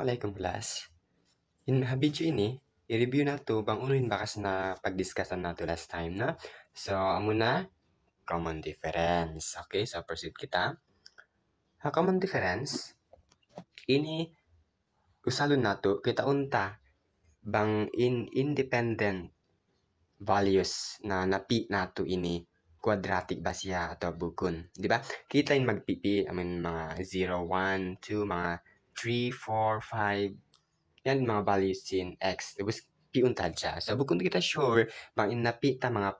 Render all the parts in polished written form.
Assalamualaikum class. In video ini, i-review na to bang unuhin bakas na pag-discussan na to last time na. So, amo na common difference. Okay, so proceed kita. Ha common difference ini usalon na to kita unta bang independent values na napi nato ini quadratic ba siya atau bukon, di ba? Kita in magpipi, mga 0, 1, 2, mga 3, 4, 5, yan mga values in x. Tapos piuntad siya. So bukod kita sure bang napita mga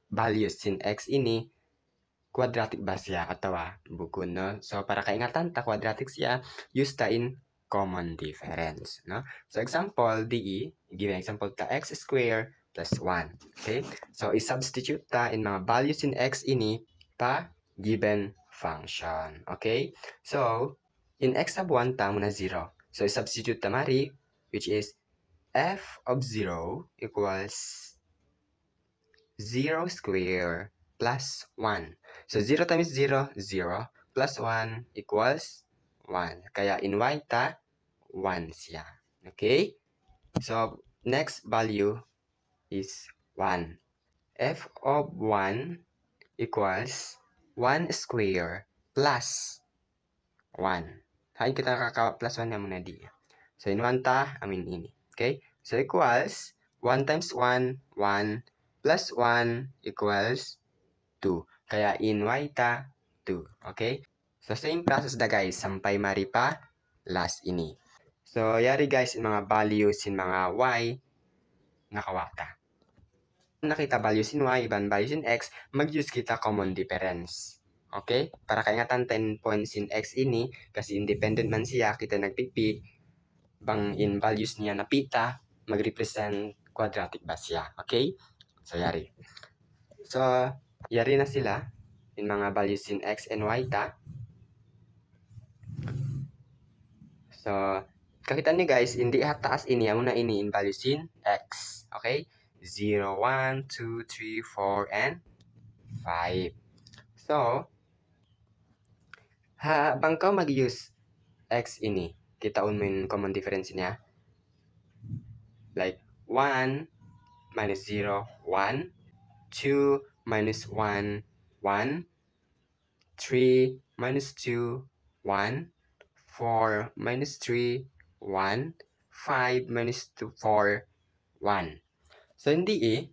values in x ini quadratic ba siya atau bukod, no? So para kaingatan ta quadratic siya, use ta in common difference, no? So example DE, give an example ta x squared plus 1. Okay? So i-substitute ta in mga values in x ini pa given function. Okay? So in x sub 1 ta muna 0. So i-substitute ta mari, which is f of 0 equals 0 square plus 1. So 0 times 0, 0. Plus 1 equals 1. Kaya in y ta, 1 siya. Okay? So next value is 1. F of 1 equals 1 square plus 1. Hain kita plus 1 na muna di. So in 1 ta, ini. Okay? So equals 1 times 1, 1 plus 1 equals 2. Kaya in y ta, 2. Okay? So same process da guys, sampai mari pa last ini. So yari guys, in mga values in mga y, nakawata. Nakita values in y, iban values in x, mag-use kita common difference. Okay? Para kaingatan 10 points in x ini, kasi independent man siya, kita nagpipi, bang in values niya napita, mag-represent quadratic ba siya. Okay? So yari. So, yari na sila in mga values in x and y ta. So, kakita niyo guys, hindi taas ini, amo na ini in values in x. Okay? 0, 1, 2, 3, 4, and 5. So, bang ka mag-use x ini, kita mo yung common difference niya. Like, 1 minus 0, 1. 2 minus 1, 1. 3 minus 2, 1. 4 minus 3, 1. 5 minus 2, 4, 1. So, hindi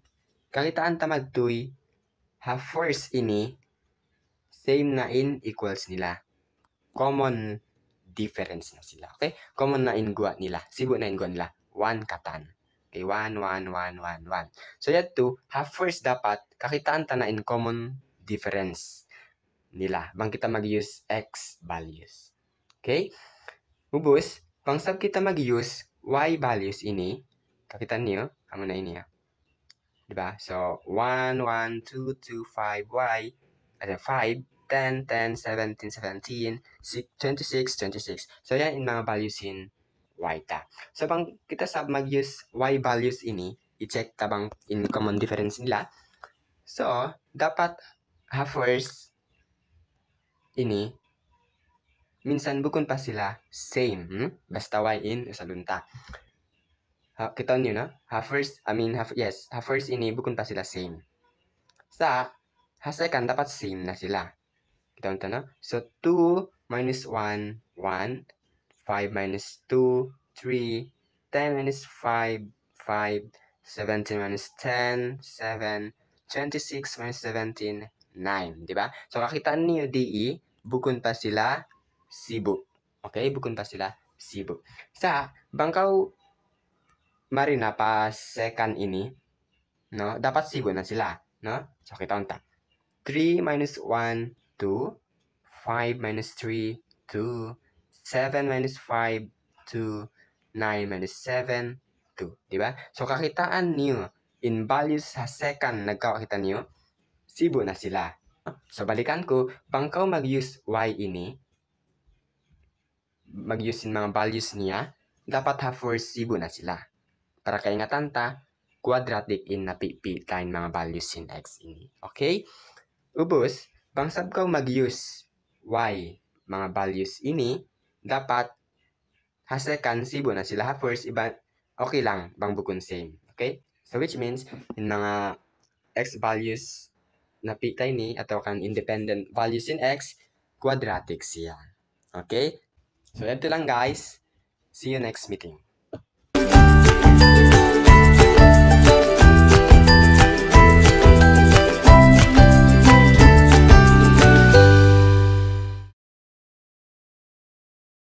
kakitaan ta magtuy, first ini, same na in equals nila. Common difference na sila. Okay? Common na in gua nila. Sibo na in gua nila. 1 katan. Okay, 1, 1, 1, 1, 1. So, yan to, first dapat, kakitaan ta na in common difference nila. Bang kita mag-use x values. Okay? Ubus, pang sab kita mag-use y values ini, kakitaan niyo, amo na ini diba? So, 1, 1, 2, 2, 5, y, 5, 10, 10, 17, 17, 26, 26. So, yan in mga values in y ta. So, bang kita sab mag-use y values ini, i-check ta bang in common difference nila. So, dapat first ini, minsan bukon pa sila same, basta y in usalun ta. Kita nyo na, first ini bukon pa sila same. Sa second, dapat same na sila. Kita nyo na. So, 2 minus 1, 1. 5 minus 2, 3. 10 minus 5, 5. 17 minus 10, 7. 26 minus 17, 9. Diba? So, kakitaan niyo DE, bukon pa sila sibo. Okay? Bukon pa sila sibo. Sa bangkaw marina pa second ini, no? Dapat sibo na sila, no? So, kita unta. 3 minus 1, 2. 5 minus 3, 2. 7 minus 5, 2. 9 minus 7, 2. Diba? So, kakitaan niyo, in values sa second, nagkakita niyo, sibo na sila. So, balikan ko, bangkaw mag-use y ini, mag-use in mga values niya, dapat first sibo na sila. Para kaingatan ta, quadratic in napipi tayong mga values in x ini. Okay? Ubos, bang sab ka mag-use y, mga values ini, dapat ha second, sibo na sila. Ha first, iba, okay lang, bang bukon same. Okay? So which means, in mga x values na pitay ni, atau kan independent values in x, quadratic siya. Okay? So ito lang guys. See you next meeting.